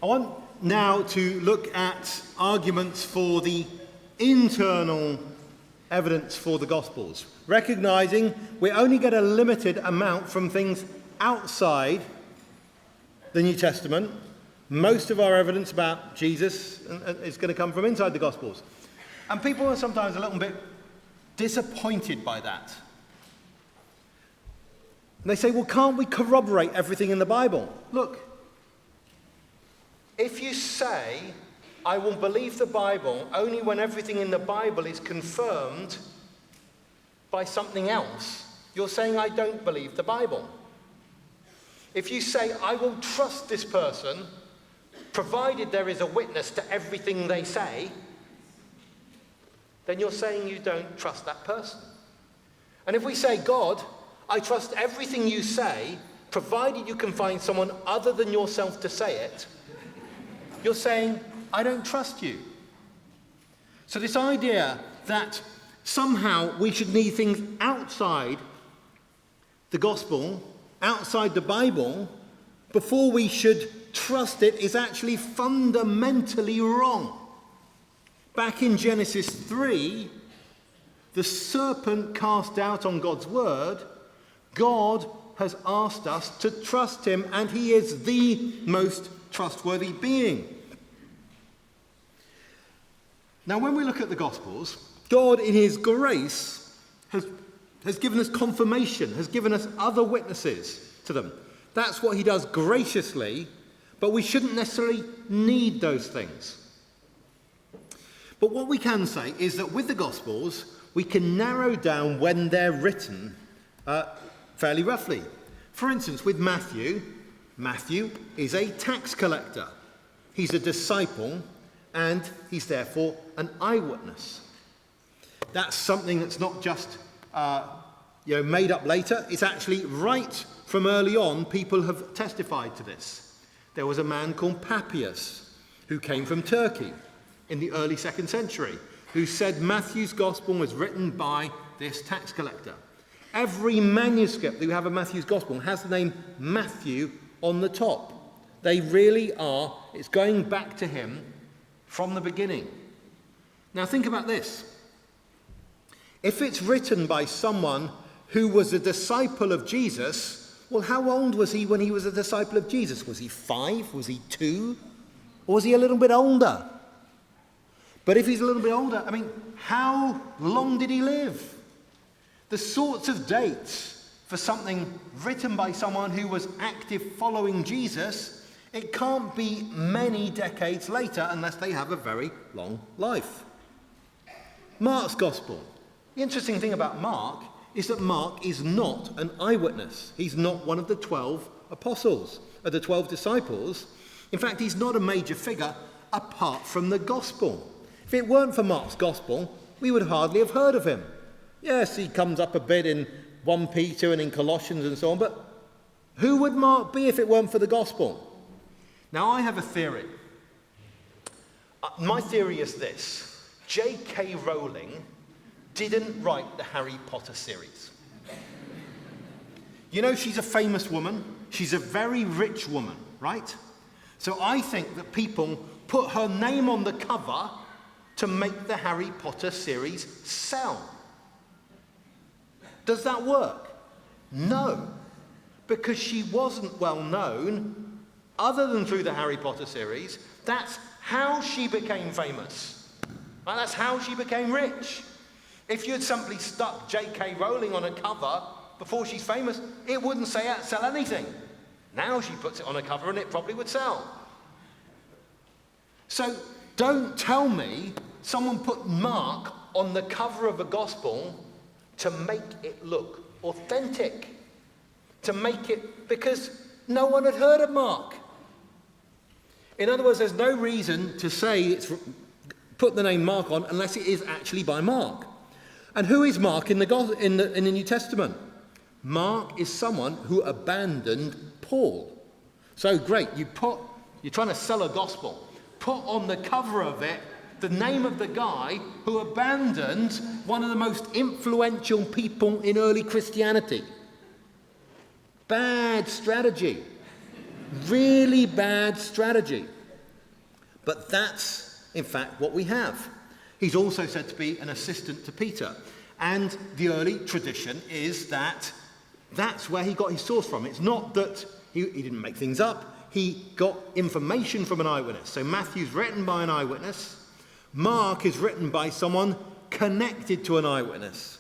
I want now to look at arguments for the internal evidence for the Gospels, recognizing we only get a limited amount from things outside the New Testament. Most of our evidence about Jesus is going to come from inside the Gospels. And people are sometimes a little bit disappointed by that. And they say, well, can't we corroborate everything in the Bible? Look, if you say, I will believe the Bible only when everything in the Bible is confirmed by something else, you're saying I don't believe the Bible. If you say, I will trust this person, provided there is a witness to everything they say, then you're saying you don't trust that person. And if we say, God, I trust everything you say, provided you can find someone other than yourself to say it, you're saying, I don't trust you. So this idea that somehow we should need things outside the gospel, outside the Bible, before we should trust it is actually fundamentally wrong. Back in Genesis 3, the serpent cast out on God's word. God has asked us to trust him, and he is the most trustworthy being. Now, when we look at the Gospels, God in his grace has given us confirmation, has given us other witnesses to them. That's what he does graciously, but we shouldn't necessarily need those things. But what we can say is that with the Gospels, we can narrow down when they're written fairly roughly. For instance, with Matthew is a tax collector. He's a disciple, and he's therefore an eyewitness. That's something that's not just made up later. It's actually right from early on, people have testified to this. There was a man called Papias who came from Turkey in the early 2nd century, who said Matthew's gospel was written by this tax collector. Every manuscript that you have of Matthew's gospel has the name Matthew on the top. They really are, it's going back to him from the beginning. Now think about this. If it's written by someone who was a disciple of Jesus, well, how old was he when he was a disciple of Jesus? Was he 5? Was he 2? Or was he a little bit older? But if he's a little bit older, how long did he live? The sorts of dates for something written by someone who was active following Jesus, it can't be many decades later unless they have a very long life. Mark's gospel. The interesting thing about Mark is that Mark is not an eyewitness. He's not one of the 12 apostles, or the 12 disciples. In fact, he's not a major figure apart from the gospel. If it weren't for Mark's gospel, we would hardly have heard of him. Yes, he comes up a bit in 1 Peter and in Colossians and so on, but who would Mark be if it weren't for the gospel? Now, I have a theory. My theory is this. J.K. Rowling didn't write the Harry Potter series. You know, she's a famous woman. She's a very rich woman, right? So I think that people put her name on the cover to make the Harry Potter series sell. Does that work? No, because she wasn't well known other than through the Harry Potter series. That's how she became famous. Right? That's how she became rich. If you'd simply stuck J.K. Rowling on a cover before she's famous, it wouldn't sell anything. Now she puts it on a cover and it probably would sell. So don't tell me someone put Mark on the cover of a gospel to make it look authentic, to make it, because no one had heard of Mark. In other words, there's no reason to say it's put the name Mark on unless it is actually by Mark. And who is Mark in the New Testament? Mark is someone who abandoned Paul. So great, you're trying to sell a gospel. Put on the cover of it the name of the guy who abandoned one of the most influential people in early Christianity. Bad strategy. Really bad strategy. But that's, in fact, what we have. He's also said to be an assistant to Peter. And the early tradition is that that's where he got his source from. It's not that he didn't make things up. He got information from an eyewitness. So Matthew's written by an eyewitness. Mark is written by someone connected to an eyewitness.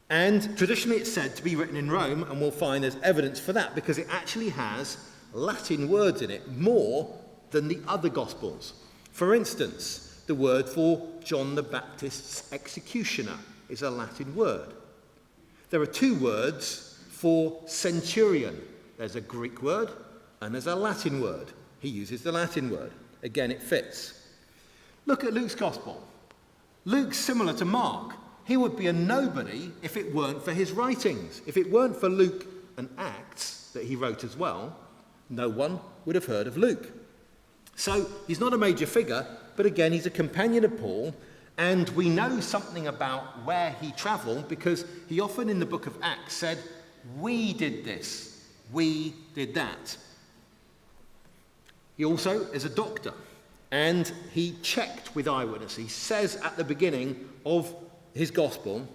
And traditionally it's said to be written in Rome, and we'll find there's evidence for that because it actually has Latin words in it, more than the other Gospels. For instance, the word for John the Baptist's executioner is a Latin word. There are two words for centurion. There's a Greek word and there's a Latin word. He uses the Latin word. Again, it fits. Look at Luke's Gospel. Luke's similar to Mark. He would be a nobody if it weren't for his writings. If it weren't for Luke and Acts that he wrote as well, no one would have heard of Luke. So he's not a major figure, but again, he's a companion of Paul, and we know something about where he travelled because he often in the book of Acts said, "We did this, we did that." He also is a doctor, and he checked with eyewitnesses. He says at the beginning of his gospel,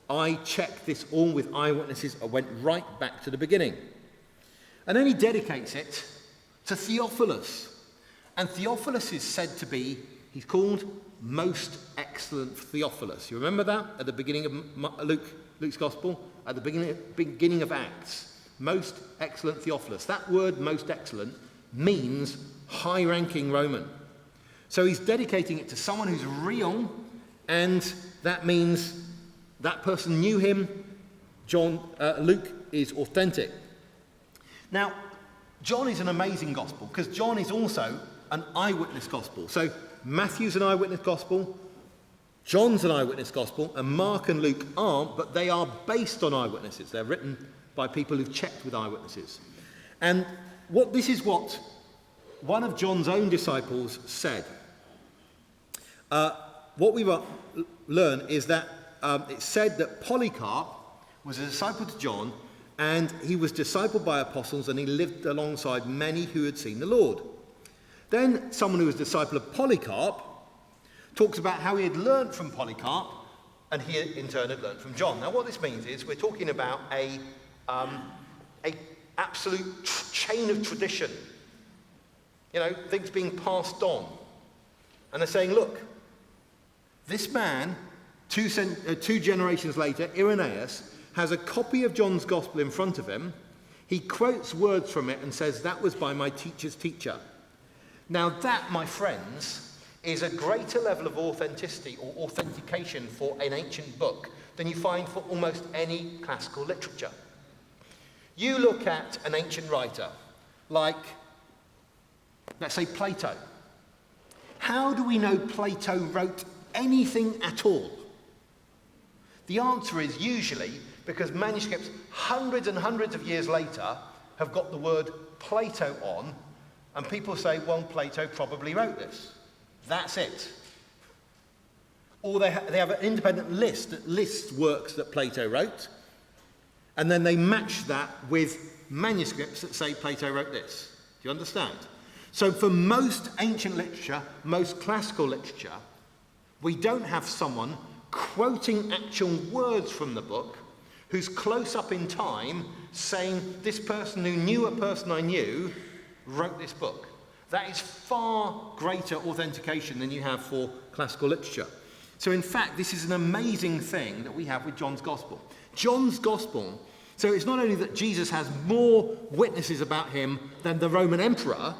"I checked this all with eyewitnesses. I went right back to the beginning." And then he dedicates it to Theophilus. And Theophilus is said to be, he's called Most Excellent Theophilus. You remember that at the beginning of Luke's Gospel? At the beginning of Acts. Most Excellent Theophilus. That word, most excellent, means high-ranking Roman. So he's dedicating it to someone who's real, and that means that person knew him. Luke is authentic. Now, John is an amazing gospel because John is also an eyewitness gospel. So Matthew's an eyewitness gospel, John's an eyewitness gospel, and Mark and Luke aren't, but they are based on eyewitnesses. They're written by people who've checked with eyewitnesses. And this is what one of John's own disciples said. What we learn is that it's said that Polycarp was a disciple to John, and he was discipled by apostles, and he lived alongside many who had seen the Lord. Then someone who was a disciple of Polycarp talks about how he had learnt from Polycarp, and he in turn had learnt from John. Now what this means is we're talking about a absolute chain of tradition. You know, things being passed on. And they're saying, look, this man, two generations later, Irenaeus, has a copy of John's Gospel in front of him. He quotes words from it and says, "That was by my teacher's teacher." Now that, my friends, is a greater level of authenticity or authentication for an ancient book than you find for almost any classical literature. You look at an ancient writer like, let's say, Plato. How do we know Plato wrote anything at all? The answer is usually because manuscripts hundreds and hundreds of years later have got the word Plato on, and people say, well, Plato probably wrote this. That's it. Or they have an independent list that lists works that Plato wrote, and then they match that with manuscripts that say Plato wrote this. Do you understand? So for most ancient literature, most classical literature, we don't have someone quoting actual words from the book who's close up in time saying, this person who knew a person I knew wrote this book. That is far greater authentication than you have for classical literature. So in fact, this is an amazing thing that we have with John's Gospel. John's Gospel, so it's not only that Jesus has more witnesses about him than the Roman emperor,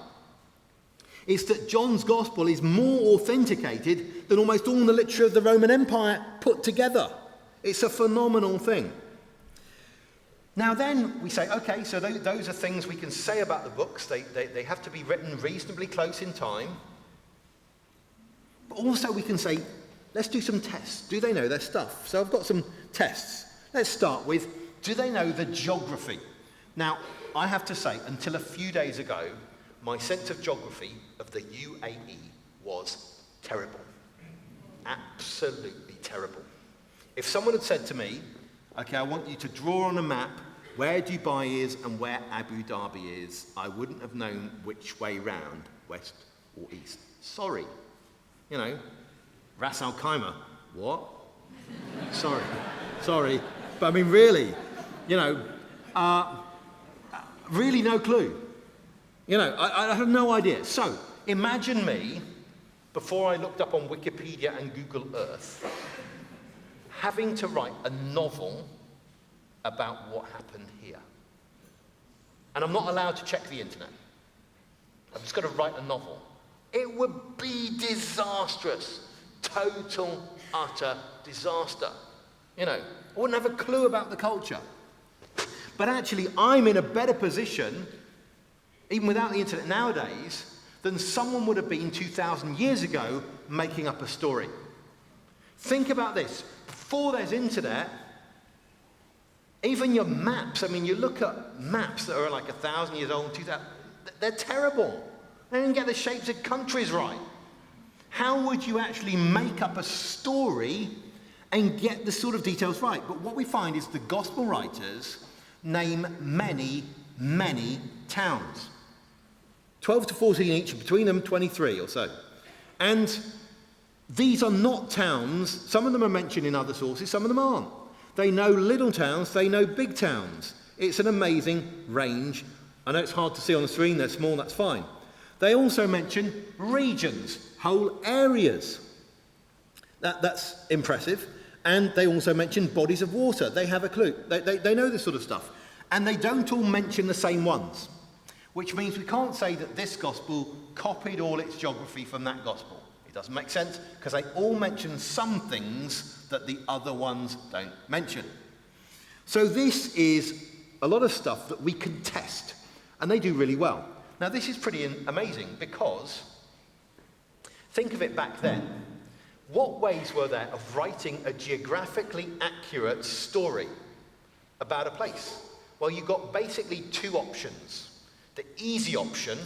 it's that John's Gospel is more authenticated than almost all the literature of the Roman Empire put together. It's a phenomenal thing. Now then we say, okay, so those are things we can say about the books. They have to be written reasonably close in time. But also we can say, let's do some tests. Do they know their stuff? So I've got some tests. Let's start with, do they know the geography? Now, I have to say, until a few days ago, my sense of geography of the UAE was terrible. Absolutely terrible. If someone had said to me, okay, I want you to draw on a map where Dubai is and where Abu Dhabi is, I wouldn't have known which way round, west or east. Sorry. You know, Ras Al Khaimah. What? Sorry. But I mean, really, you know, really no clue. You know, I have no idea. So, imagine me, before I looked up on Wikipedia and Google Earth, having to write a novel about what happened here. And I'm not allowed to check the internet. I've just got to write a novel. It would be disastrous. Total, utter disaster. You know, I wouldn't have a clue about the culture. But actually, I'm in a better position, even without the internet nowadays, than someone would have been 2,000 years ago making up a story. Think about this. Before there's internet, even your maps, I mean, you look at maps that are like 1,000 years old, 2,000, they're terrible. They didn't get the shapes of countries right. How would you actually make up a story and get the sort of details right? But what we find is the gospel writers name many, many towns. 12 to 14 each, between them 23 or so. And these are not towns. Some of them are mentioned in other sources, some of them aren't. They know little towns, they know big towns. It's an amazing range. I know it's hard to see on the screen, they're small, that's fine. They also mention regions, whole areas. That's impressive. And they also mention bodies of water. They have a clue. They know this sort of stuff. And they don't all mention the same ones, which means we can't say that this gospel copied all its geography from that gospel. It doesn't make sense because they all mention some things that the other ones don't mention. So this is a lot of stuff that we can test, and they do really well. Now this is pretty amazing because, think of it back then. What ways were there of writing a geographically accurate story about a place? Well, you've got basically two options. The easy option,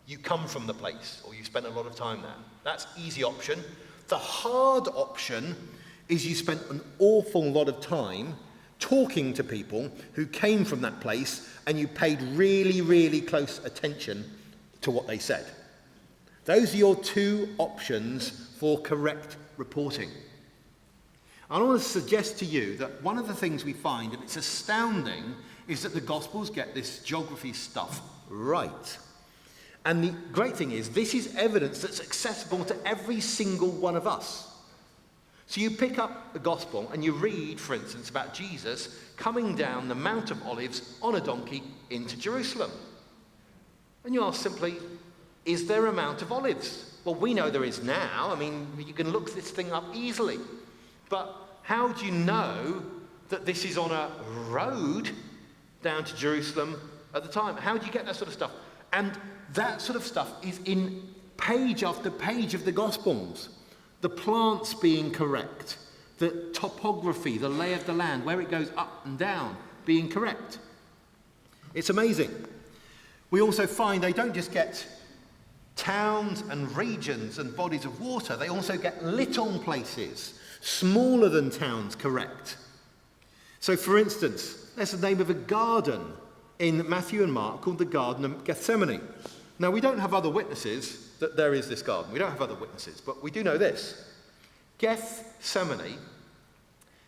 you come from the place, or you spent a lot of time there. That's easy option. The hard option is you spent an awful lot of time talking to people who came from that place, and you paid really, really close attention to what they said. Those are your two options for correct reporting. I want to suggest to you that one of the things we find, and it's astounding, is that the Gospels get this geography stuff right. And the great thing is, this is evidence that's accessible to every single one of us. So you pick up the Gospel and you read, for instance, about Jesus coming down the Mount of Olives on a donkey into Jerusalem. And you ask simply, is there a Mount of Olives? Well, we know there is now. I mean, you can look this thing up easily. But how do you know that this is on a road down to Jerusalem at the time? How do you get that sort of stuff? And that sort of stuff is in page after page of the Gospels. The plants being correct, the topography, the lay of the land, where it goes up and down, being correct. It's amazing. We also find they don't just get towns and regions and bodies of water, they also get little places, smaller than towns, correct. So for instance, there's the name of a garden in Matthew and Mark called the Garden of Gethsemane. Now we don't have other witnesses that there is this garden. We don't have other witnesses, but we do know this. Gethsemane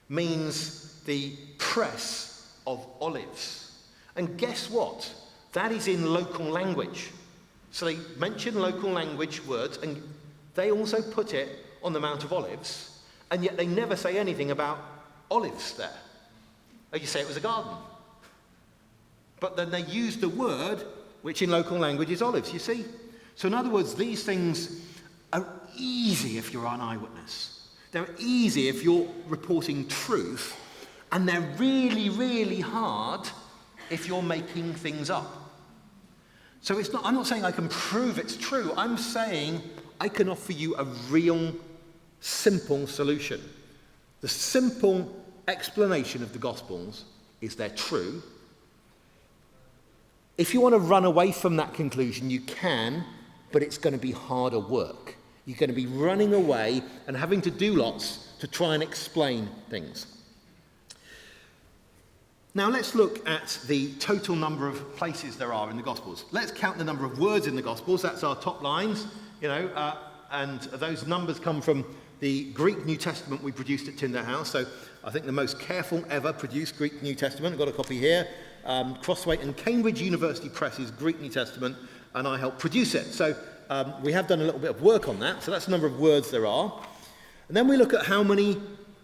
means the press of olives. And guess what? That is in local language. So they mention local language words, and they also put it on the Mount of Olives, and yet they never say anything about olives there. They just say it was a garden. But then they use the word, which in local language is olives, you see? So in other words, these things are easy if you're an eyewitness. They're easy if you're reporting truth, and they're really, really hard if you're making things up. So I'm not saying I can prove it's true. I'm saying I can offer you a real, simple solution. The simple explanation of the Gospels is they're true. If you want to run away from that conclusion, you can, but it's going to be harder work. You're going to be running away and having to do lots to try and explain things. Now let's look at the total number of places there are in the Gospels. Let's count the number of words in the Gospels. That's our top lines, and those numbers come from the Greek New Testament we produced at Tyndale House. So I think the most careful ever produced Greek New Testament. I've got a copy here. Crossway and Cambridge University Press's Greek New Testament, and I helped produce it. So we have done a little bit of work on that. So that's the number of words there are. And then we look at how many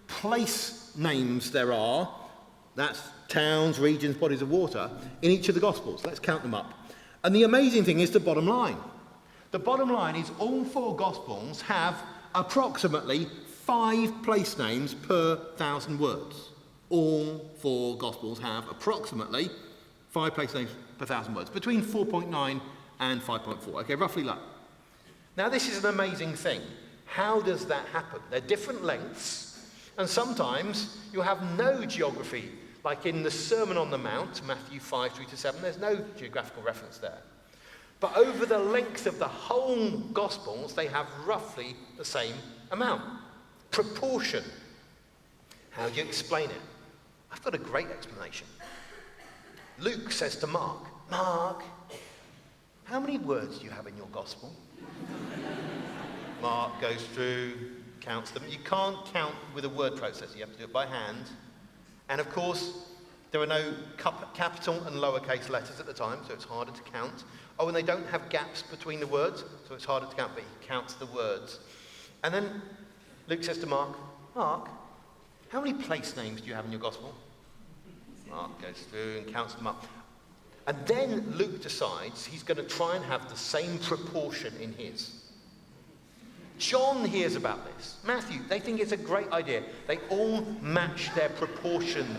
place names there are. That's towns, regions, bodies of water in each of the Gospels. Let's count them up. And the amazing thing is the bottom line. The bottom line is all 4 Gospels have approximately 5 place names per 1,000 words. All 4 Gospels have approximately 5 place names per 1,000 words, between 4.9 and 5.4. Okay, roughly that. Now this is an amazing thing. How does that happen? They're different lengths, and sometimes you have no geography. Like in the Sermon on the Mount, Matthew 5, 3-7, there's no geographical reference there. But over the length of the whole Gospels, they have roughly the same amount. Proportion. How do you explain it? I've got a great explanation. Luke says to Mark, Mark, how many words do you have in your Gospel? Mark goes through, counts them. You can't count with a word processor, you have to do it by hand. And of course, there are no capital and lowercase letters at the time, so it's harder to count. Oh, and they don't have gaps between the words, so it's harder to count, but he counts the words. And then Luke says to Mark, Mark, how many place names do you have in your Gospel? Mark goes through and counts them up. And then Luke decides he's going to try and have the same proportion in his. John hears about this. Matthew, they think it's a great idea. They all match their proportions.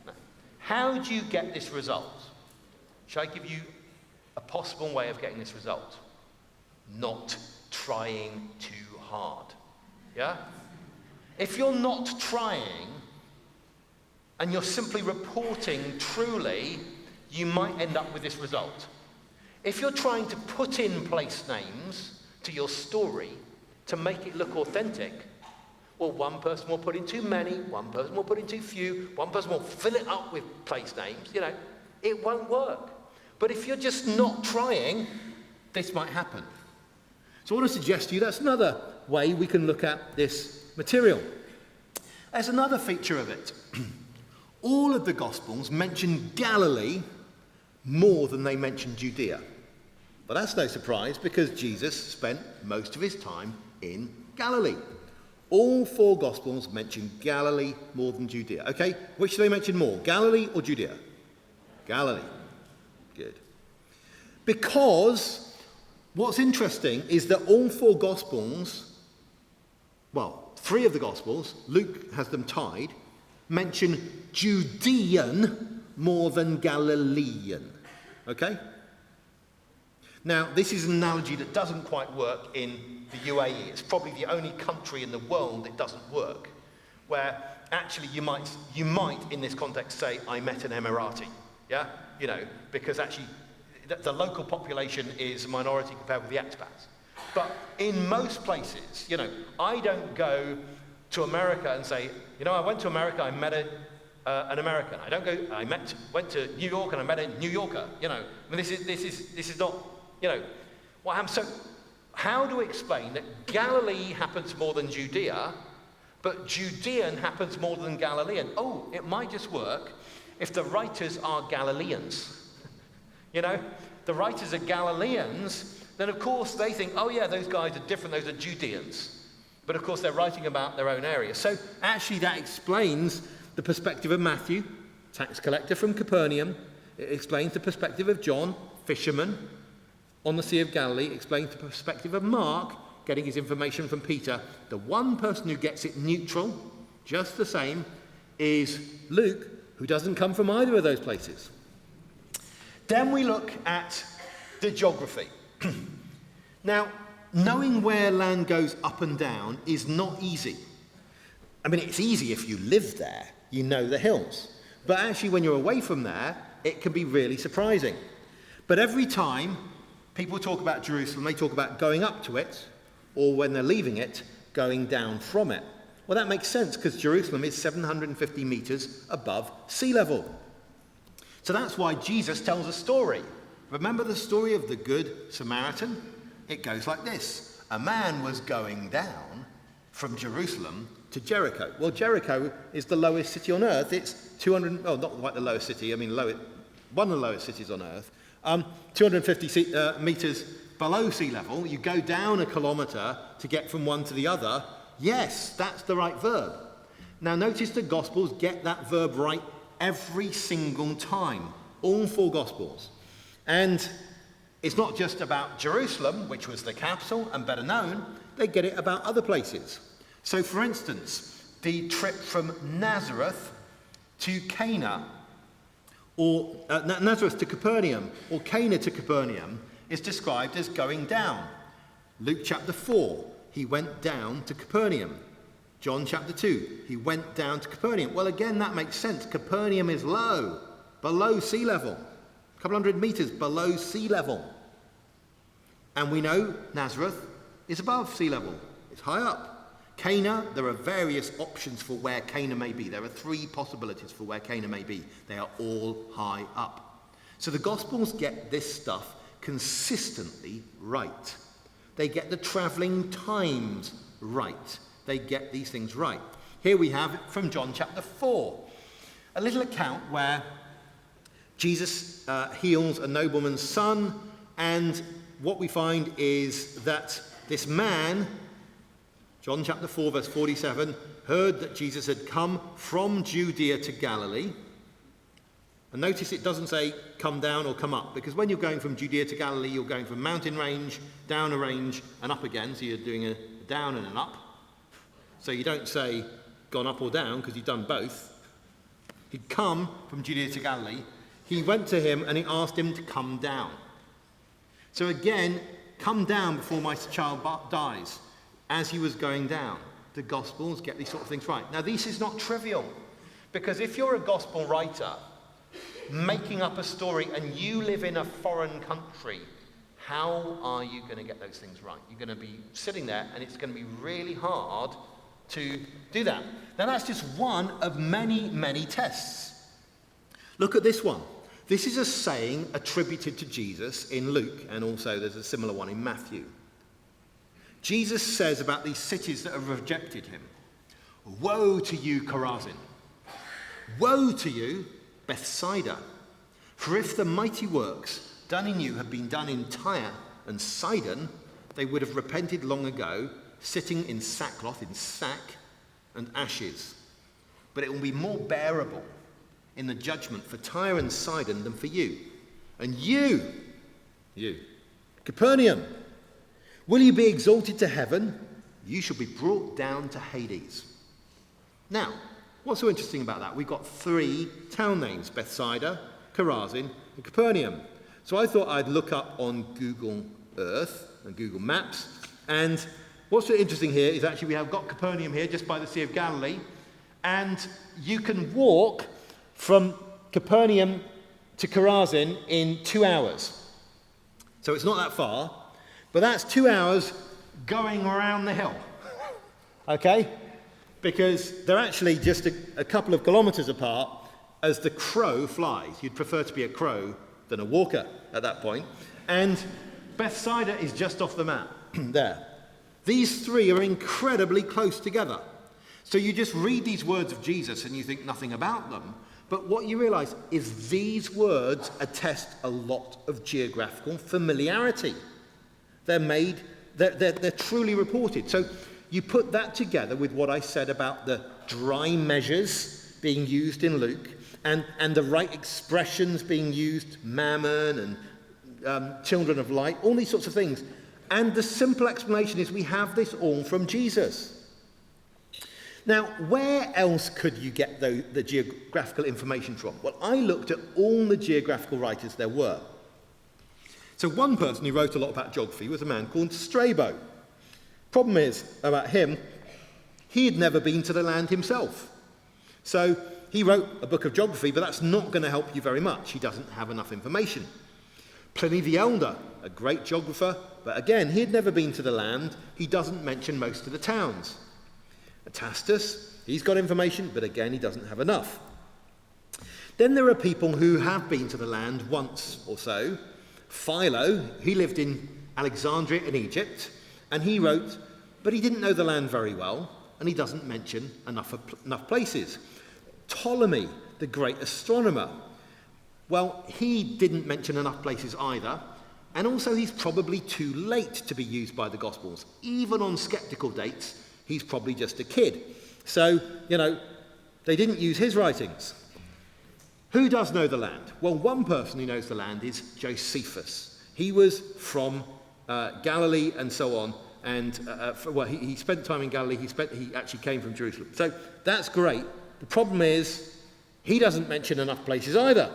Now, how do you get this result? Shall I give you a possible way of getting this result? Not trying too hard. Yeah? If you're not trying and you're simply reporting truly, you might end up with this result. If you're trying to put in place names to your story to make it look authentic, well, one person will put in too many, one person will put in too few, one person will fill it up with place names, it won't work. But if you're just not trying, this might happen. So I want to suggest to you that's another way we can look at this material. There's another feature of it. All of the Gospels mention Galilee more than they mention Judea. But that's no surprise because Jesus spent most of his time in Galilee. All 4 Gospels mention Galilee more than Judea. Okay, which do they mention more, Galilee or Judea? Galilee. Good. Because what's interesting is that all 4 Gospels, 3 of the Gospels, Luke has them tied, mention Judean more than Galilean. Okay? Now, this is an analogy that doesn't quite work in the UAE. It's probably the only country in the world that doesn't work, where actually you might in this context say, I met an Emirati, yeah? Because actually the local population is a minority compared with the expats. But in most places, I don't go to America and say, I went to America, I met an American. I don't go, went to New York and I met a New Yorker, this is not, what happens. So how do we explain that Galilee happens more than Judea, but Judean happens more than Galilean? Oh, it might just work if the writers are Galileans. The writers are Galileans, then of course they think, oh yeah, those guys are different, those are Judeans. But of course they're writing about their own area. So actually that explains the perspective of Matthew, tax collector from Capernaum. It explains the perspective of John, fisherman on the Sea of Galilee. It explains the perspective of Mark, getting his information from Peter. The one person who gets it neutral, just the same, is Luke, who doesn't come from either of those places. Then we look at the geography. Now, knowing where land goes up and down is not easy. I mean, it's easy if you live there, you know the hills. But actually, when you're away from there, it can be really surprising. But every time people talk about Jerusalem, they talk about going up to it, or when they're leaving it, going down from it. Well, that makes sense because Jerusalem is 750 meters above sea level. So that's why Jesus tells a story. Remember the story of the Good Samaritan? It goes like this. A man was going down from Jerusalem to Jericho. Well, Jericho is the lowest city on earth. It's 200, well, not quite the lowest city, I mean, one of the lowest cities on earth. 250 meters below sea level. You go down a kilometre to get from one to the other. Yes, that's the right verb. Now, notice the Gospels get that verb right every single time. All 4 Gospels. And it's not just about Jerusalem, which was the capital and better known. They get it about other places. So, for instance, the trip from Nazareth to Cana, or Nazareth to Capernaum, or Cana to Capernaum, is described as going down. Luke chapter 4, he went down to Capernaum. John chapter 2, he went down to Capernaum. Well, again, that makes sense. Capernaum is low, below sea level, a couple hundred meters below sea level. And we know Nazareth is above sea level. It's high up. Cana, there are various options for where Cana may be. There are 3 possibilities for where Cana may be. They are all high up. So the Gospels get this stuff consistently right. They get the travelling times right. They get these things right. Here we have it from John chapter 4. A little account where Jesus heals a nobleman's son, and what we find is that this man, John chapter 4 verse 47, heard that Jesus had come from Judea to Galilee. And notice it doesn't say come down or come up, because when you're going from Judea to Galilee, you're going from mountain range, down a range, and up again. So you're doing a down and an up. So you don't say gone up or down, because you've done both. He'd come from Judea to Galilee. He went to him and he asked him to come down. So again, come down before my child dies. As he was going down, the Gospels get these sort of things right. Now, this is not trivial, because if you're a Gospel writer making up a story and you live in a foreign country, how are you going to get those things right? You're going to be sitting there and it's going to be really hard to do that. Now, that's just one of many, many tests. Look at this one. This is a saying attributed to Jesus in Luke, and also there's a similar one in Matthew. Jesus says about these cities that have rejected him, "Woe to you, Chorazin! Woe to you, Bethsaida! For if the mighty works done in you had been done in Tyre and Sidon, they would have repented long ago, sitting in sackcloth, in sack and ashes. But it will be more bearable in the judgment for Tyre and Sidon than for you. And you, Capernaum, will you be exalted to heaven? You shall be brought down to Hades." Now, what's so interesting about that? We've got 3 town names: Bethsaida, Chorazin, and Capernaum. So I thought I'd look up on Google Earth and Google Maps. And what's so interesting here is actually we have got Capernaum here just by the Sea of Galilee. And you can walk from Capernaum to Chorazin in 2 hours. So it's not that far. But that's 2 hours going around the hill, okay? Because they're actually just a couple of kilometres apart as the crow flies. You'd prefer to be a crow than a walker at that point. And Bethsaida is just off the map there. These 3 are incredibly close together. So you just read these words of Jesus and you think nothing about them. But what you realise is these words attest a lot of geographical familiarity. They're truly reported. So you put that together with what I said about the dry measures being used in Luke and the right expressions being used, mammon and children of light, all these sorts of things. And the simple explanation is we have this all from Jesus. Now, where else could you get the geographical information from? Well, I looked at all the geographical writers there were. So one person who wrote a lot about geography was a man called Strabo. Problem is, about him, he had never been to the land himself. So he wrote a book of geography, but that's not going to help you very much. He doesn't have enough information. Pliny the Elder, a great geographer, but again, he had never been to the land. He doesn't mention most of the towns. Tacitus, he's got information, but again, he doesn't have enough. Then there are people who have been to the land once or so. Philo, he lived in Alexandria in Egypt, and he wrote, but he didn't know the land very well, and he doesn't mention enough places. Ptolemy, the great astronomer, well, he didn't mention enough places either, and also he's probably too late to be used by the Gospels. Even on skeptical dates, he's probably just a kid. So, they didn't use his writings. Who does know the land? Well, one person who knows the land is Josephus. He was from Galilee and so on, and he spent time in Galilee. He actually came from Jerusalem. So that's great. The problem is he doesn't mention enough places either.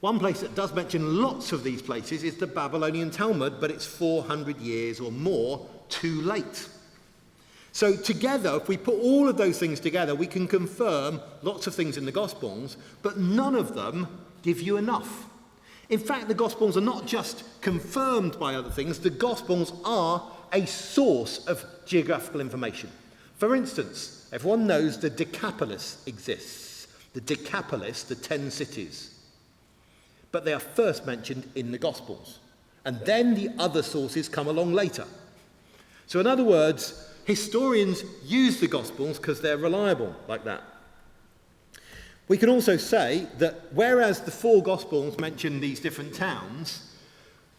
One place that does mention lots of these places is the Babylonian Talmud, but it's 400 years or more too late. So together, if we put all of those things together, we can confirm lots of things in the Gospels, but none of them give you enough. In fact, the Gospels are not just confirmed by other things, the Gospels are a source of geographical information. For instance, everyone knows the Decapolis exists. The Decapolis, the 10 cities. But they are first mentioned in the Gospels. And then the other sources come along later. So in other words, historians use the Gospels because they're reliable like that. We can also say that whereas the 4 Gospels mention these different towns,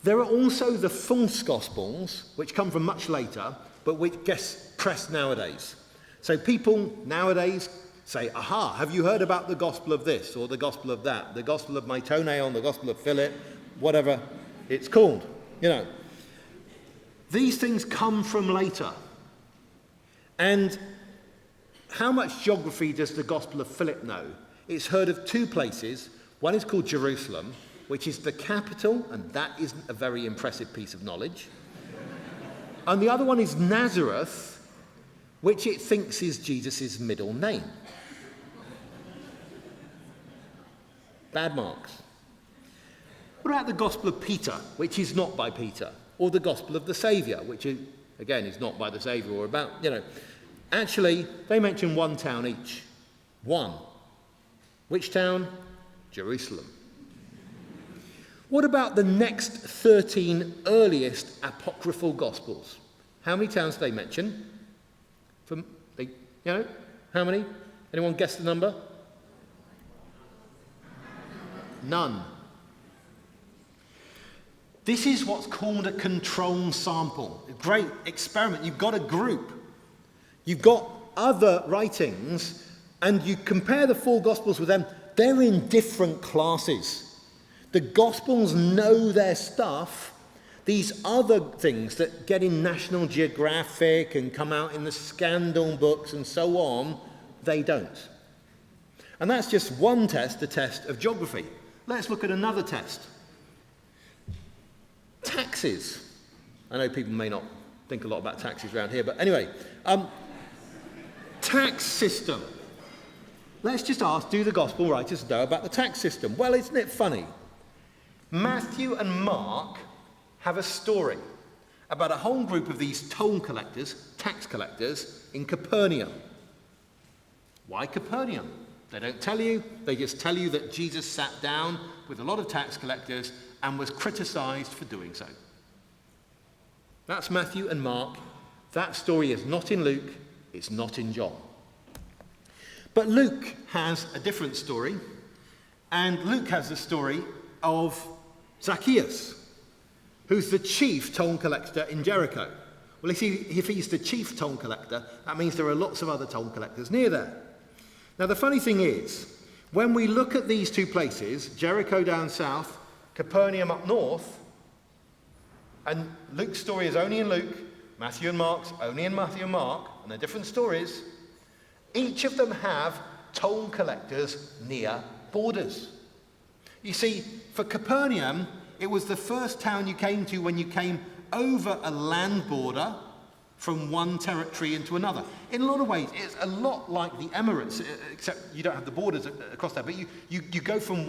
there are also the false Gospels, which come from much later, but which get pressed nowadays. So people nowadays say, aha, have you heard about the Gospel of this or the Gospel of that, the Gospel of Mytoneon, the Gospel of Philip, whatever it's called, These things come from later. And how much geography does the Gospel of Philip know? It's heard of 2 places. One is called Jerusalem, which is the capital, and that isn't a very impressive piece of knowledge. And the other one is Nazareth, which it thinks is Jesus' middle name. Bad marks. What about the Gospel of Peter, which is not by Peter? Or the Gospel of the Saviour, which, again, is not by the Saviour or about, Actually, they mention 1 town each. 1. Which town? Jerusalem. What about the next 13 earliest apocryphal Gospels? How many towns do they mention? How many? Anyone guess the number? None. This is what's called a control sample. A great experiment. You've got a group. You've got other writings, and you compare the 4 Gospels with them. They're in different classes. The Gospels know their stuff. These other things that get in National Geographic and come out in the scandal books and so on, they don't. And that's just one test, the test of geography. Let's look at another test. Taxes. I know people may not think a lot about taxes around here, but anyway. Tax system. Let's just ask, do the Gospel writers know about the tax system? Well, isn't it funny? Matthew and Mark have a story about a whole group of these toll collectors, tax collectors, in Capernaum. Why Capernaum? They don't tell you. They just tell you that Jesus sat down with a lot of tax collectors and was criticized for doing so. That's Matthew and Mark. That story is not in Luke. It's not in John. But Luke has a different story. And Luke has the story of Zacchaeus, who's the chief toll collector in Jericho. Well, if he's the chief toll collector, that means there are lots of other toll collectors near there. Now, the funny thing is, when we look at these 2 places, Jericho down south, Capernaum up north, and Luke's story is only in Luke, Matthew and Mark's only in Matthew and Mark, and they're different stories, each of them have toll collectors near borders. You see, for Capernaum, it was the first town you came to when you came over a land border from one territory into another. In a lot of ways, it's a lot like the Emirates, except you don't have the borders across there, but you go from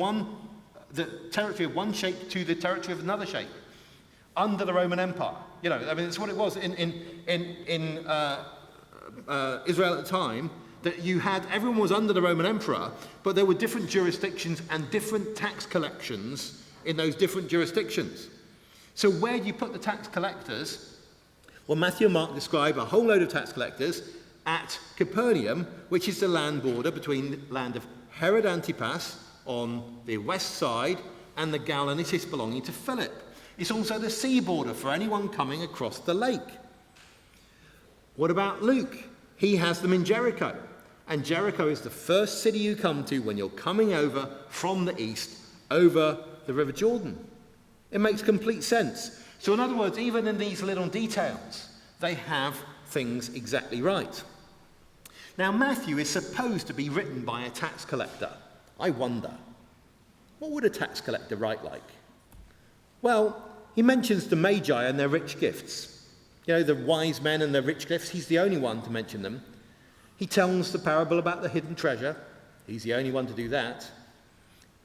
the territory of one shape to the territory of another shape Israel at the time, that you had, everyone was under the Roman emperor, but there were different jurisdictions and different tax collections in those different jurisdictions. So where do you put the tax collectors? Well, Matthew and Mark describe a whole load of tax collectors at Capernaum, which is the land border between the land of Herod Antipas on the west side and the Gaulonitis belonging to Philip. It's also the sea border for anyone coming across the lake. What about Luke? He has them in Jericho. And Jericho is the first city you come to when you're coming over from the east over the River Jordan. It makes complete sense. So in other words, even in these little details, they have things exactly right. Now, Matthew is supposed to be written by a tax collector. I wonder, what would a tax collector write like? Well, he mentions the Magi and their rich gifts. You know, the wise men and their rich gifts. He's the only one to mention them. He tells the parable about the hidden treasure. He's the only one to do that.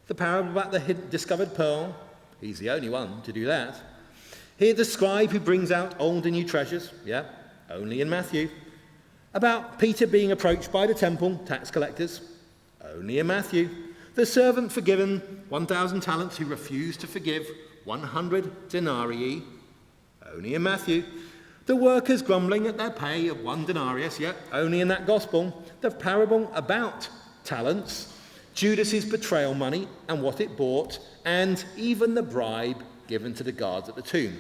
The parable about the discovered pearl. He's the only one to do that. Here, the scribe who brings out old and new treasures. Yeah, only in Matthew. About Peter being approached by the temple tax collectors. Only in Matthew. The servant forgiven 1,000 talents who refused to forgive 100 denarii. Only in Matthew. The workers grumbling at their pay of 1 denarius, yet only in that gospel. The parable about talents, Judas's betrayal money and what it bought, and even the bribe given to the guards at the tomb.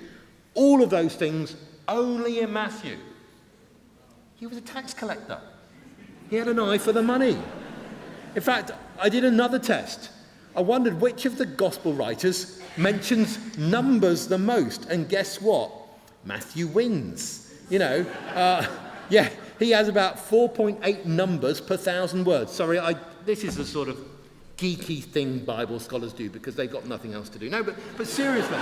All of those things only in Matthew. He was a tax collector. He had an eye for the money. In fact, I did another test. I wondered which of the gospel writers mentions numbers the most, and guess what? Matthew wins. You know, yeah, he has about 4.8 numbers per 1,000 words. Sorry, this is the sort of geeky thing Bible scholars do because they've got nothing else to do. No, but seriously,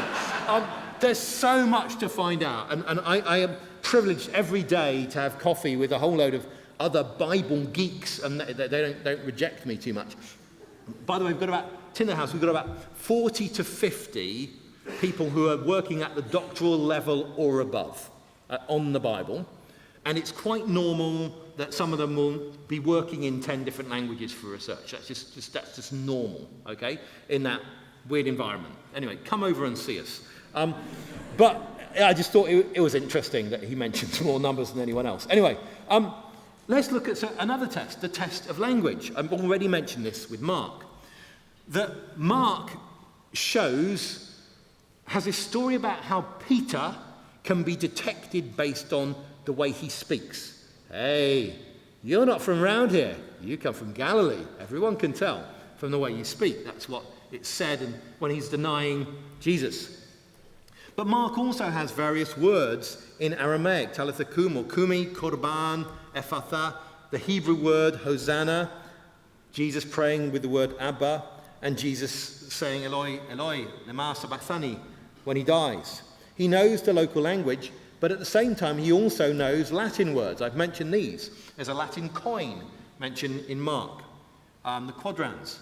there's so much to find out. And I am privileged every day to have coffee with a whole load of other Bible geeks, and they don't reject me too much. By the way, Tinder House, we've got about 40 to 50 people who are working at the doctoral level or above on the Bible. And it's quite normal that some of them will be working in 10 different languages for research. That's just normal, okay, in that weird environment. Anyway, come over and see us. But I just thought it was interesting that he mentioned more numbers than anyone else. Anyway, let's look at another test, the test of language. I've already mentioned this with Mark. That Mark has a story about how Peter can be detected based on the way he speaks. Hey, you're not from around here. You come from Galilee. Everyone can tell from the way you speak. That's what it's said when he's denying Jesus. But Mark also has various words in Aramaic, talitha kum or kumi, korban, ephatha, the Hebrew word hosanna, Jesus praying with the word Abba, and Jesus saying Eloi, Eloi, lema sabachthani when he dies. He knows the local language, but at the same time he also knows Latin words. I've mentioned these. There's a Latin coin mentioned in Mark, the quadrans.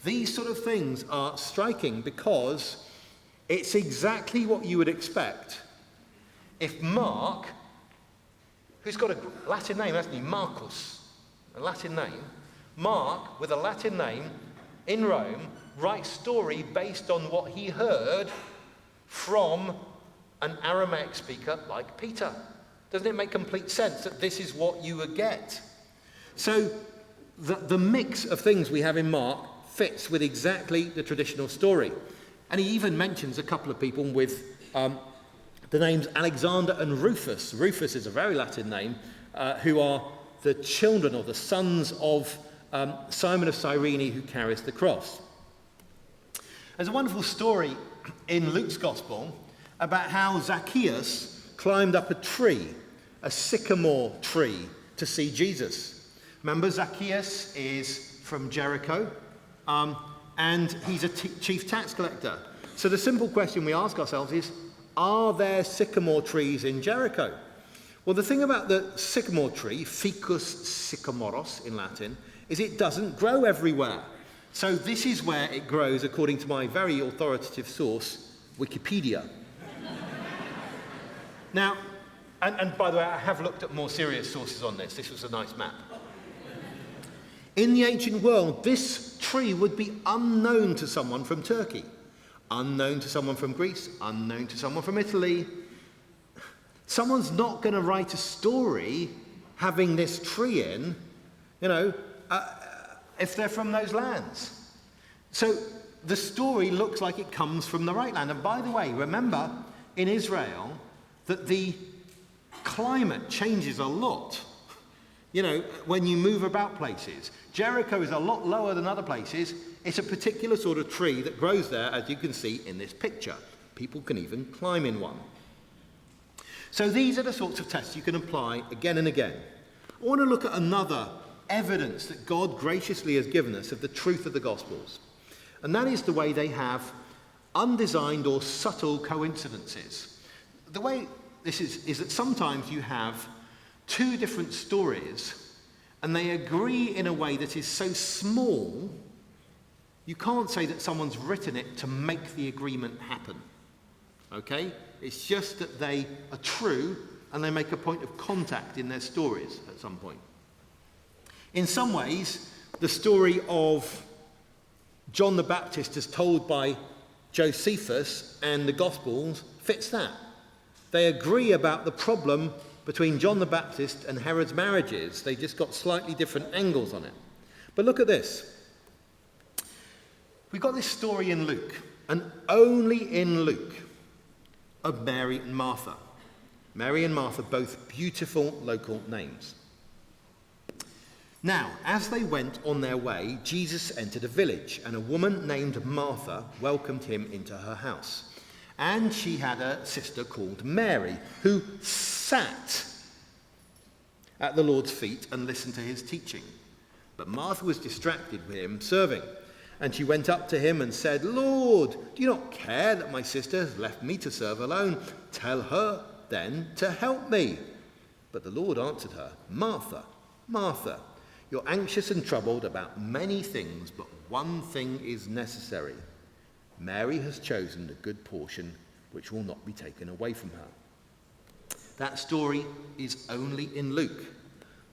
These sort of things are striking because it's exactly what you would expect if Mark, who's got a Latin name, hasn't he? Marcus, a Latin name. Mark, with a Latin name, in Rome, writes story based on what he heard from an Aramaic speaker like Peter. Doesn't it make complete sense that this is what you would get? So the mix of things we have in Mark fits with exactly the traditional story. And he even mentions a couple of people with the names Alexander and Rufus. Rufus is a very Latin name, who are the children or the sons of Simon of Cyrene, who carries the cross. There's a wonderful story in Luke's Gospel about how Zacchaeus climbed up a tree, a sycamore tree, to see Jesus. Remember, Zacchaeus is from Jericho, and he's a chief tax collector. So the simple question we ask ourselves is, are there sycamore trees in Jericho? Well, the thing about the sycamore tree, Ficus sycamoros in Latin, is it doesn't grow everywhere. So this is where it grows, according to my very authoritative source, Wikipedia. Now, And by the way, I have looked at more serious sources on this. This was a nice map. In the ancient world, this tree would be unknown to someone from Turkey, unknown to someone from Greece, unknown to someone from Italy. Someone's not going to write a story having this tree in, if they're from those lands. So the story looks like it comes from the right land. And by the way, remember in Israel that the climate changes a lot. When you move about places. Jericho is a lot lower than other places. It's a particular sort of tree that grows there, as you can see in this picture. People can even climb in one. So these are the sorts of tests you can apply again and again. I want to look at another evidence that God graciously has given us of the truth of the Gospels. And that is the way they have undesigned or subtle coincidences. The way this is that sometimes you have two different stories and they agree in a way that is so small, you can't say that someone's written it to make the agreement happen. Okay? It's just that they are true and they make a point of contact in their stories at some point. In some ways, the story of John the Baptist as told by Josephus and the Gospels fits that. They agree about the problem between John the Baptist and Herod's marriages. They just got slightly different angles on it. But look at this. We've got this story in Luke, and only in Luke, of Mary and Martha. Mary and Martha, both beautiful local names. Now, as they went on their way, Jesus entered a village, and a woman named Martha welcomed him into her house. And she had a sister called Mary, who sat at the Lord's feet and listened to his teaching. But Martha was distracted with him serving. And she went up to him and said, "Lord, do you not care that my sister has left me to serve alone? Tell her then to help me." But the Lord answered her, "Martha, Martha, you're anxious and troubled about many things, but one thing is necessary. Mary has chosen the good portion which will not be taken away from her." That story is only in Luke.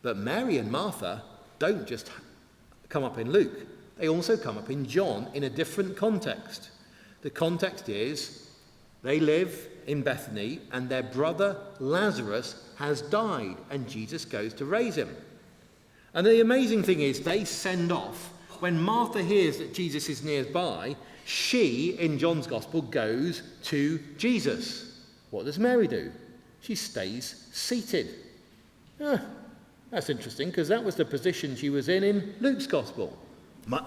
But Mary and Martha don't just come up in Luke. They also come up in John in a different context. The context is they live in Bethany and their brother Lazarus has died and Jesus goes to raise him. And the amazing thing is they send off, when Martha hears that Jesus is nearby, she, in John's Gospel, goes to Jesus. What does Mary do? She stays seated. That's interesting, because that was the position she was in Luke's Gospel.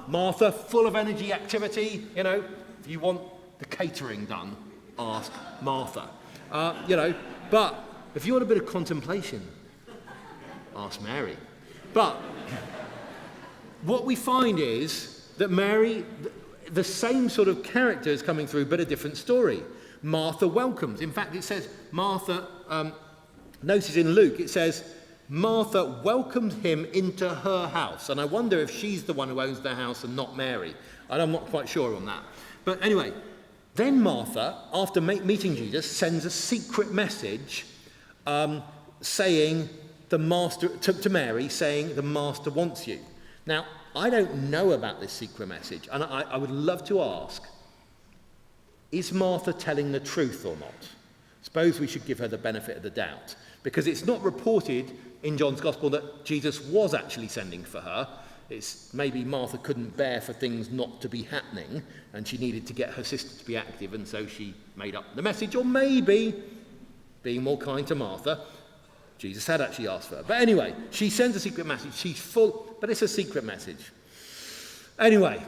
Martha, full of energy, activity, if you want the catering done, ask Martha. But if you want a bit of contemplation, ask Mary. But what we find is that Mary, the same sort of character is coming through, but a different story. Martha welcomes. In fact, it says Martha, notice in Luke, it says, Martha welcomed him into her house. And I wonder if she's the one who owns the house and not Mary. And I'm not quite sure on that. But anyway, then Martha, after meeting Jesus, sends a secret message saying the master to Mary, saying the master wants you. Now, I don't know about this secret message. And I would love to ask, is Martha telling the truth or not? Suppose we should give her the benefit of the doubt. Because it's not reported in John's Gospel that Jesus was actually sending for her. It's maybe Martha couldn't bear for things not to be happening and she needed to get her sister to be active, and so she made up the message. Or maybe, being more kind to Martha, Jesus had actually asked for her. But anyway, she sends a secret message. She's full, but it's a secret message. Anyway,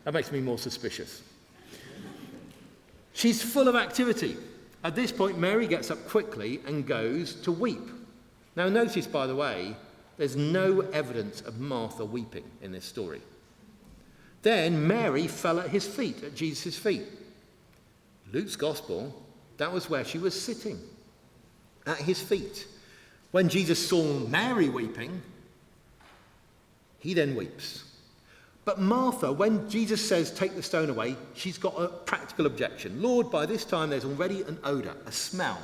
that makes me more suspicious. She's full of activity. At this point, Mary gets up quickly and goes to weep. Now, notice, by the way, there's no evidence of Martha weeping in this story. Then Mary fell at his feet, at Jesus' feet. Luke's Gospel, that was where she was sitting, at his feet. When Jesus saw Mary weeping, he then weeps. But Martha, when Jesus says, take the stone away, she's got a practical objection. Lord, by this time there's already an odour, a smell.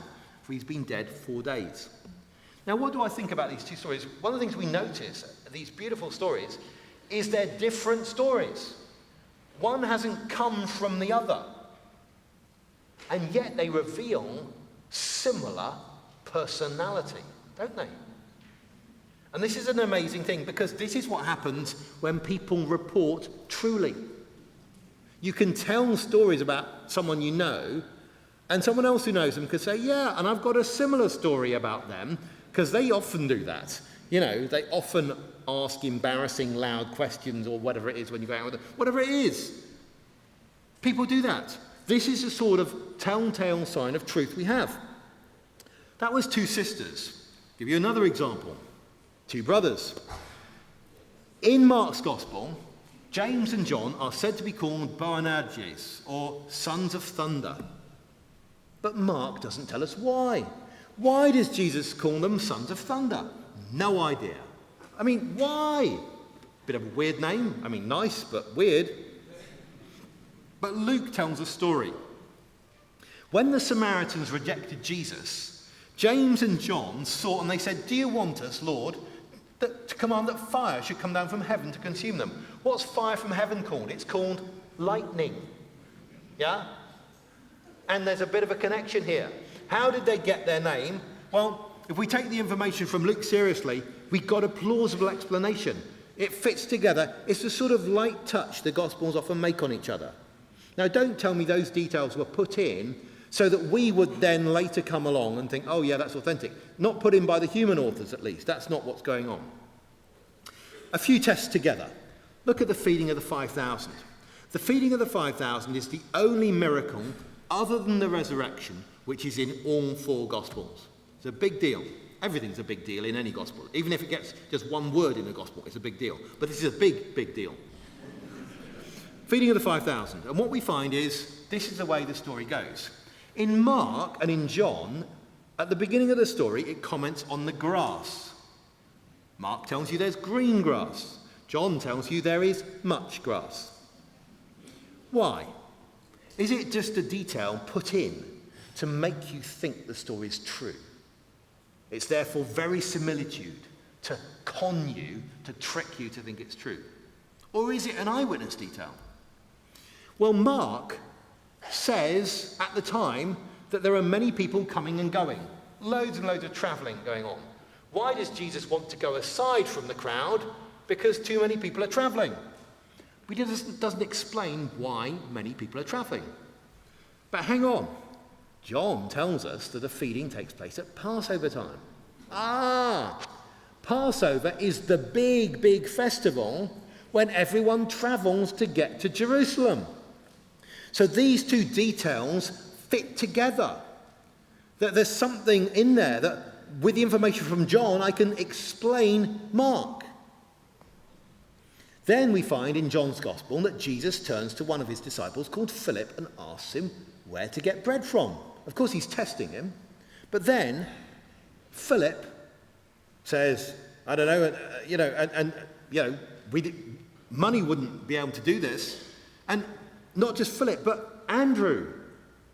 for he's been dead 4 days. Now, what do I think about these two stories? One of the things we notice, these beautiful stories, is they're different stories. One hasn't come from the other. And yet they reveal similar personality, don't they? And this is an amazing thing, because this is what happens when people report truly. You can tell stories about someone you know, and someone else who knows them could say, yeah, and I've got a similar story about them, because they often do that. You know, they often ask embarrassing, loud questions or whatever it is when you go out with them. Whatever it is. People do that. This is a sort of telltale sign of truth we have. That was two sisters. I'll give you another example. Two brothers. In Mark's Gospel, James and John are said to be called Boanerges, or sons of thunder. But Mark doesn't tell us why. Why does Jesus call them sons of thunder? No idea. I mean, why? Bit of a weird name. I mean, nice, but weird. But Luke tells a story. When the Samaritans rejected Jesus, James and John sought and they said, do you want us, Lord, to command that fire should come down from heaven to consume them? What's fire from heaven called? It's called lightning. Yeah? And there's a bit of a connection here. How did they get their name? Well, if we take the information from Luke seriously, we've got a plausible explanation. It fits together. It's the sort of light touch the Gospels often make on each other. Now, don't tell me those details were put in so that we would then later come along and think, oh yeah, that's authentic. Not put in by the human authors, at least. That's not what's going on. A few tests together. Look at the feeding of the 5,000. The feeding of the 5,000 is the only miracle other than the resurrection which is in all four Gospels. It's a big deal. Everything's a big deal in any Gospel. Even if it gets just one word in a Gospel, it's a big deal. But this is a big, big deal. Feeding of the 5,000. And what we find is, this is the way the story goes. In Mark and in John, at the beginning of the story, it comments on the grass. Mark tells you there's green grass. John tells you there is much grass. Why? Is it just a detail put in to make you think the story is true? It's therefore very similitude to con you, to trick you to think it's true. Or is it an eyewitness detail? Well, Mark says at the time that there are many people coming and going. Loads and loads of travelling going on. Why does Jesus want to go aside from the crowd? Because too many people are travelling. But he doesn't explain why many people are travelling. But hang on. John tells us that a feeding takes place at Passover time. Passover is the big, big festival when everyone travels to get to Jerusalem. So these two details fit together. That there's something in there that, with the information from John, I can explain Mark. Then we find in John's Gospel that Jesus turns to one of his disciples called Philip and asks him where to get bread from. Of course, he's testing him. But then Philip says, I don't know, money wouldn't be able to do this. And not just Philip, but Andrew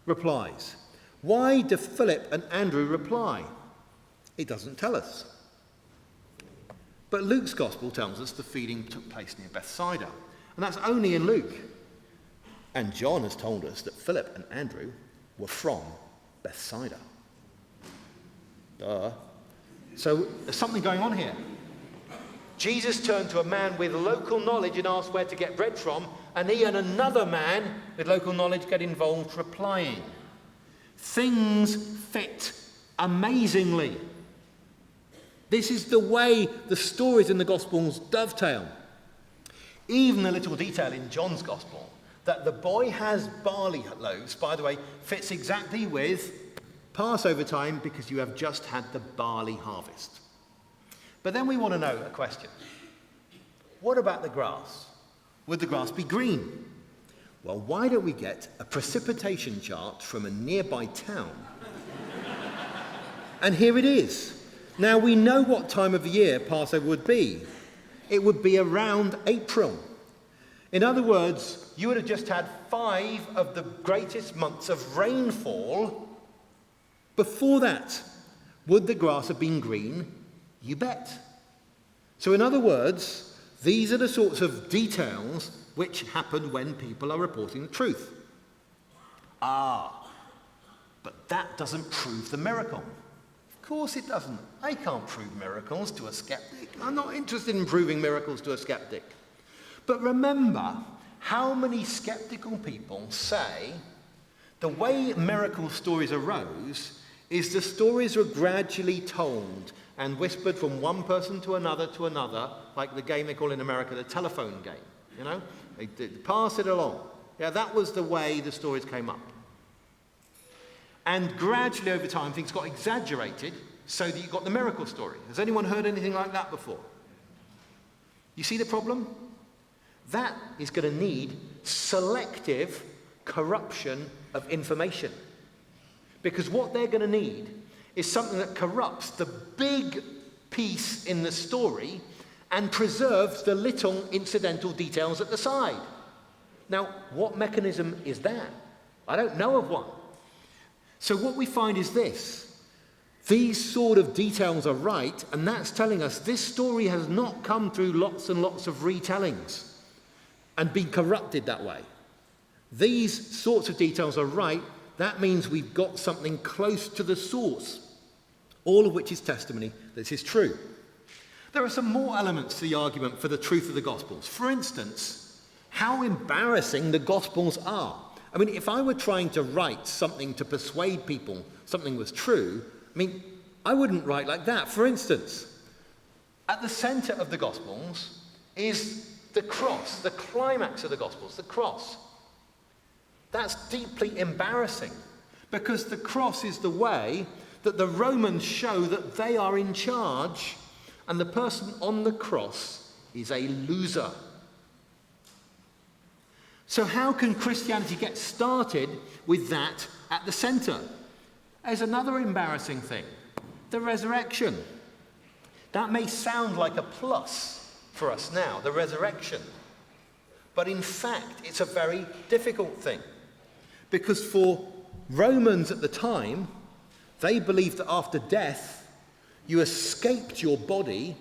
replies. Why do Philip and Andrew reply? It doesn't tell us. But Luke's Gospel tells us the feeding took place near Bethsaida. And that's only in Luke. And John has told us that Philip and Andrew were from Bethsaida. So there's something going on here. Jesus turned to a man with local knowledge and asked where to get bread from, and he and another man with local knowledge get involved replying. Things fit amazingly. This is the way the stories in the Gospels dovetail. Even the little detail in John's Gospel that the boy has barley loaves, by the way, fits exactly with Passover time because you have just had the barley harvest. But then we want to know a question. What about the grass? Would the grass be green? Well, why don't we get a precipitation chart from a nearby town? And here it is. Now, we know what time of the year Passover would be. It would be around April. In other words, you would have just had 5 of the greatest months of rainfall Before that, would the grass have been green? You bet. So in other words, these are the sorts of details which happen when people are reporting the truth. But that doesn't prove the miracle. Of course it doesn't. I can't prove miracles to a skeptic. I'm not interested in proving miracles to a skeptic. But remember how many skeptical people say the way miracle stories arose is the stories were gradually told and whispered from one person to another, like the game they call in America the telephone game. You know, they pass it along. Yeah, that was the way the stories came up. And gradually over time things got exaggerated so that you got the miracle story. Has anyone heard anything like that before? You see the problem? That is going to need selective corruption of information. Because what they're going to need is something that corrupts the big piece in the story and preserves the little incidental details at the side. Now, what mechanism is that? I don't know of one. So what we find is this. These sort of details are right, and that's telling us this story has not come through lots and lots of retellings and been corrupted that way. These sorts of details are right. That means we've got something close to the source, all of which is testimony that this is true. There are some more elements to the argument for the truth of the Gospels. For instance, how embarrassing the Gospels are. I mean, if I were trying to write something to persuade people something was true, I wouldn't write like that. For instance, at the center of the Gospels is the cross, the climax of the Gospels, the cross. That's deeply embarrassing because the cross is the way that the Romans show that they are in charge and the person on the cross is a loser. So how can Christianity get started with that at the center? There's another embarrassing thing, the resurrection. That may sound like a plus for us now, the resurrection. But in fact, it's a very difficult thing. Because for Romans at the time, they believed that after death, you escaped your body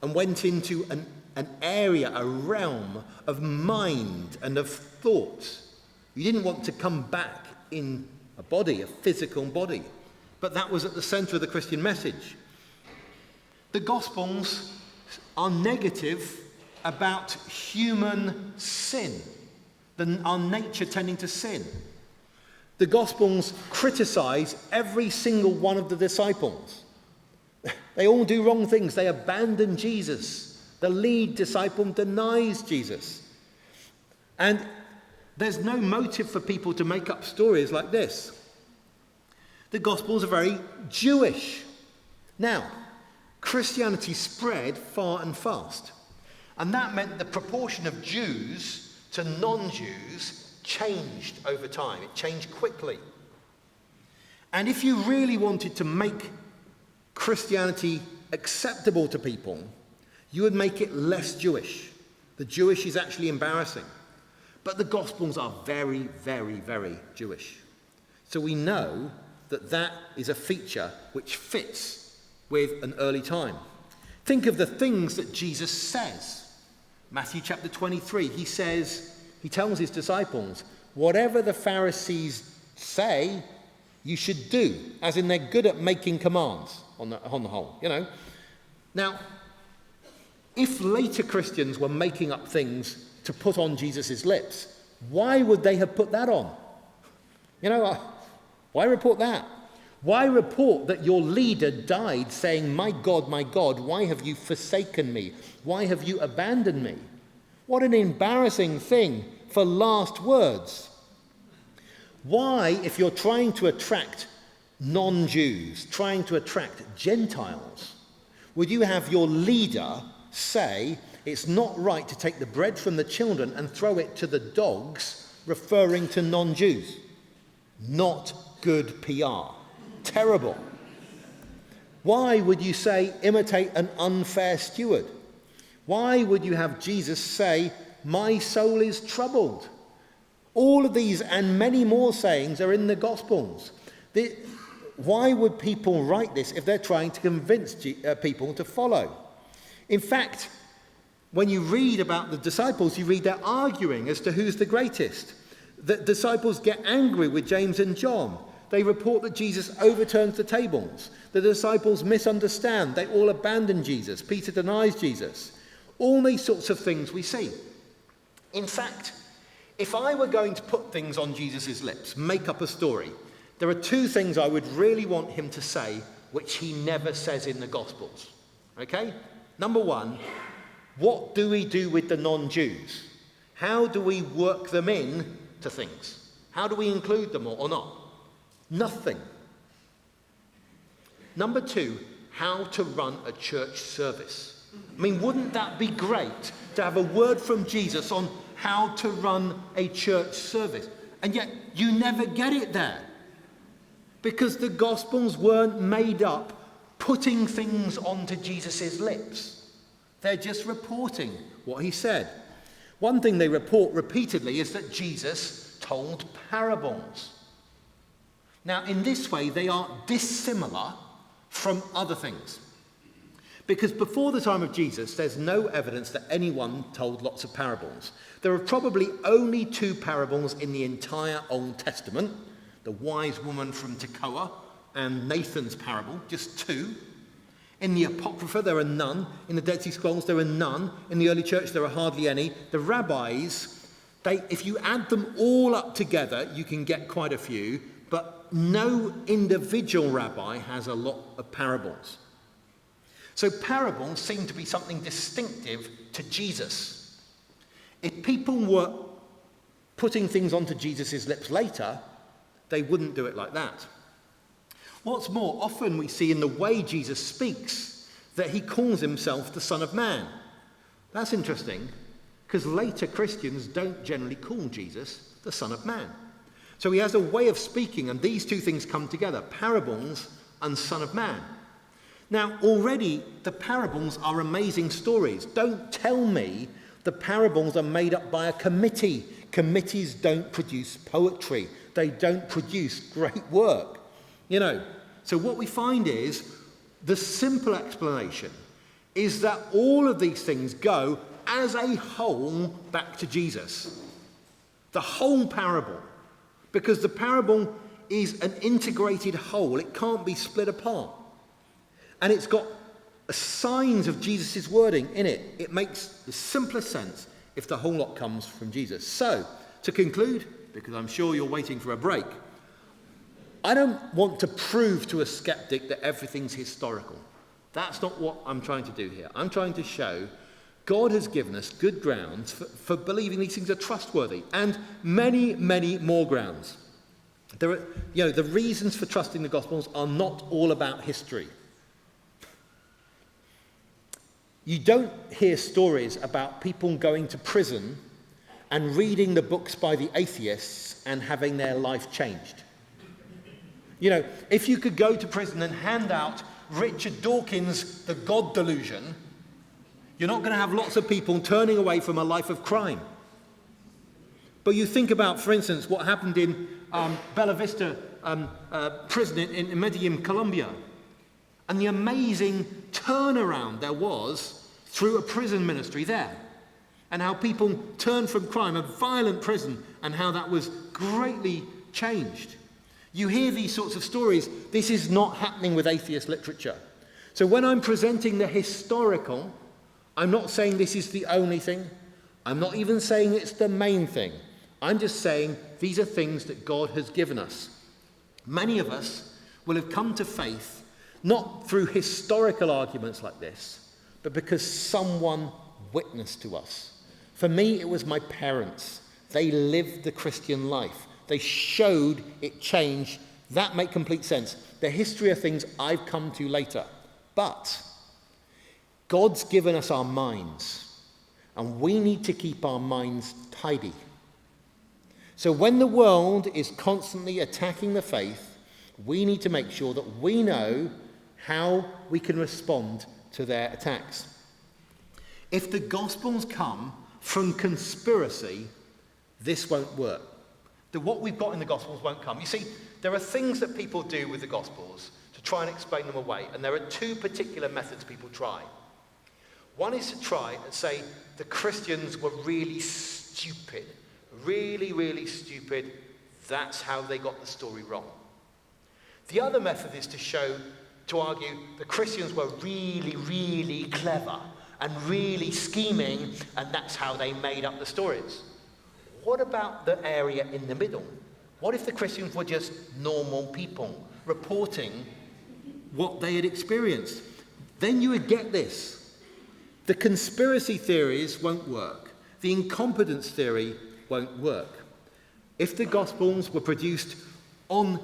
and went into an area, a realm of mind and of thought. You didn't want to come back in a body, a physical body. But that was at the center of the Christian message. The Gospels are negative about human sin, our nature tending to sin. The Gospels criticize every single one of the disciples. They all do wrong things. They abandon Jesus. The lead disciple denies Jesus. And there's no motive for people to make up stories like this. The Gospels are very Jewish. Now, Christianity spread far and fast. And that meant the proportion of Jews to non-Jews changed over time. It changed quickly. And if you really wanted to make Christianity acceptable to people, you would make it less Jewish. The Jewish is actually embarrassing. But the Gospels are very, very, very Jewish. So we know that that is a feature which fits with an early time. Think of the things that Jesus says. Matthew chapter 23, he tells his disciples, whatever the Pharisees say, you should do, as in they're good at making commands on the whole, you know. Now, if later Christians were making up things to put on Jesus' lips, why would they have put that on? You know, why report that? Why report that your leader died saying, my God, why have you forsaken me? Why have you abandoned me? What an embarrassing thing for last words. Why, if you're trying to attract non-Jews, trying to attract Gentiles, would you have your leader say, it's not right to take the bread from the children and throw it to the dogs, referring to non-Jews? Not good PR. Terrible. Why would you say, imitate an unfair steward? Why would you have Jesus say, my soul is troubled? All of these and many more sayings are in the Gospels. why would people write this if they're trying to convince people to follow? In fact, when you read about the disciples, you read they're arguing as to who's the greatest. The disciples get angry with James and John. They report that Jesus overturns the tables. The disciples misunderstand. They all abandon Jesus. Peter denies Jesus. All these sorts of things we see. In fact, if I were going to put things on Jesus' lips, make up a story, there are two things I would really want him to say which he never says in the Gospels. Okay? Number one, what do we do with the non-Jews? How do we work them in to things? How do we include them or not? Nothing. Number two, how to run a church service. I mean, wouldn't that be great to have a word from Jesus on how to run a church service? And yet you never get it there, because the Gospels weren't made up putting things onto Jesus' lips. They're just reporting what he said. One thing they report repeatedly is that Jesus told parables. Now, in this way, they are dissimilar from other things. Because before the time of Jesus, there's no evidence that anyone told lots of parables. There are probably only 2 parables in the entire Old Testament: the wise woman from Tekoa and Nathan's parable, just 2. In the Apocrypha, there are none. In the Dead Sea Scrolls, there are none. In the early church, there are hardly any. The rabbis, if you add them all up together, you can get quite a few, but no individual rabbi has a lot of parables. So parables seem to be something distinctive to Jesus. If people were putting things onto Jesus' lips later, they wouldn't do it like that. What's more, often we see in the way Jesus speaks that he calls himself the Son of Man. That's interesting, because later Christians don't generally call Jesus the Son of Man. So he has a way of speaking, and these two things come together: parables and Son of Man. Now, already the parables are amazing stories. Don't tell me the parables are made up by a committee. Committees don't produce poetry. They don't produce great work. So what we find is the simple explanation is that all of these things go as a whole back to Jesus. The whole parable. Because the parable is an integrated whole. It can't be split apart. And it's got signs of Jesus' wording in it. It makes the simplest sense if the whole lot comes from Jesus. So, to conclude, because I'm sure you're waiting for a break, I don't want to prove to a skeptic that everything's historical. That's not what I'm trying to do here. I'm trying to show God has given us good grounds for believing these things are trustworthy, and many, many more grounds. The reasons for trusting the Gospels are not all about history. You don't hear stories about people going to prison and reading the books by the atheists and having their life changed. If you could go to prison and hand out Richard Dawkins' The God Delusion, you're not going to have lots of people turning away from a life of crime. But you think about, for instance, what happened in Bella Vista prison in Medellin, Colombia, and the amazing turnaround there was through a prison ministry there, and how people turned from crime, a violent prison, and how that was greatly changed. You hear these sorts of stories. This is not happening with atheist literature. So when I'm presenting the historical, I'm not saying this is the only thing. I'm not even saying it's the main thing. I'm just saying these are things that God has given us. Many of us will have come to faith not through historical arguments like this, but because someone witnessed to us. For me, it was my parents. They lived the Christian life. They showed it changed. That makes complete sense. The history are things I've come to later. But God's given us our minds, and we need to keep our minds tidy. So when the world is constantly attacking the faith, we need to make sure that we know how we can respond to their attacks. If the Gospels come from conspiracy, this won't work. that what we've got in the Gospels won't come. You see, there are things that people do with the Gospels to try and explain them away, and there are two particular methods people try. One is to try and say the Christians were really stupid, really, really stupid. That's how they got the story wrong. The other method is to argue the Christians were really, really clever and really scheming, and that's how they made up the stories. What about the area in the middle? What if the Christians were just normal people reporting what they had experienced? Then you would get this. The conspiracy theories won't work. The incompetence theory won't work. If the Gospels were produced on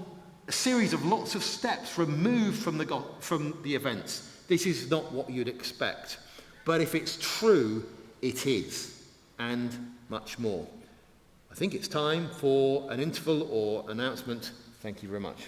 a series of lots of steps removed from the events, this is not what you'd expect. But if it's true, it is, and much more. I think it's time for an interval or announcement. Thank you very much.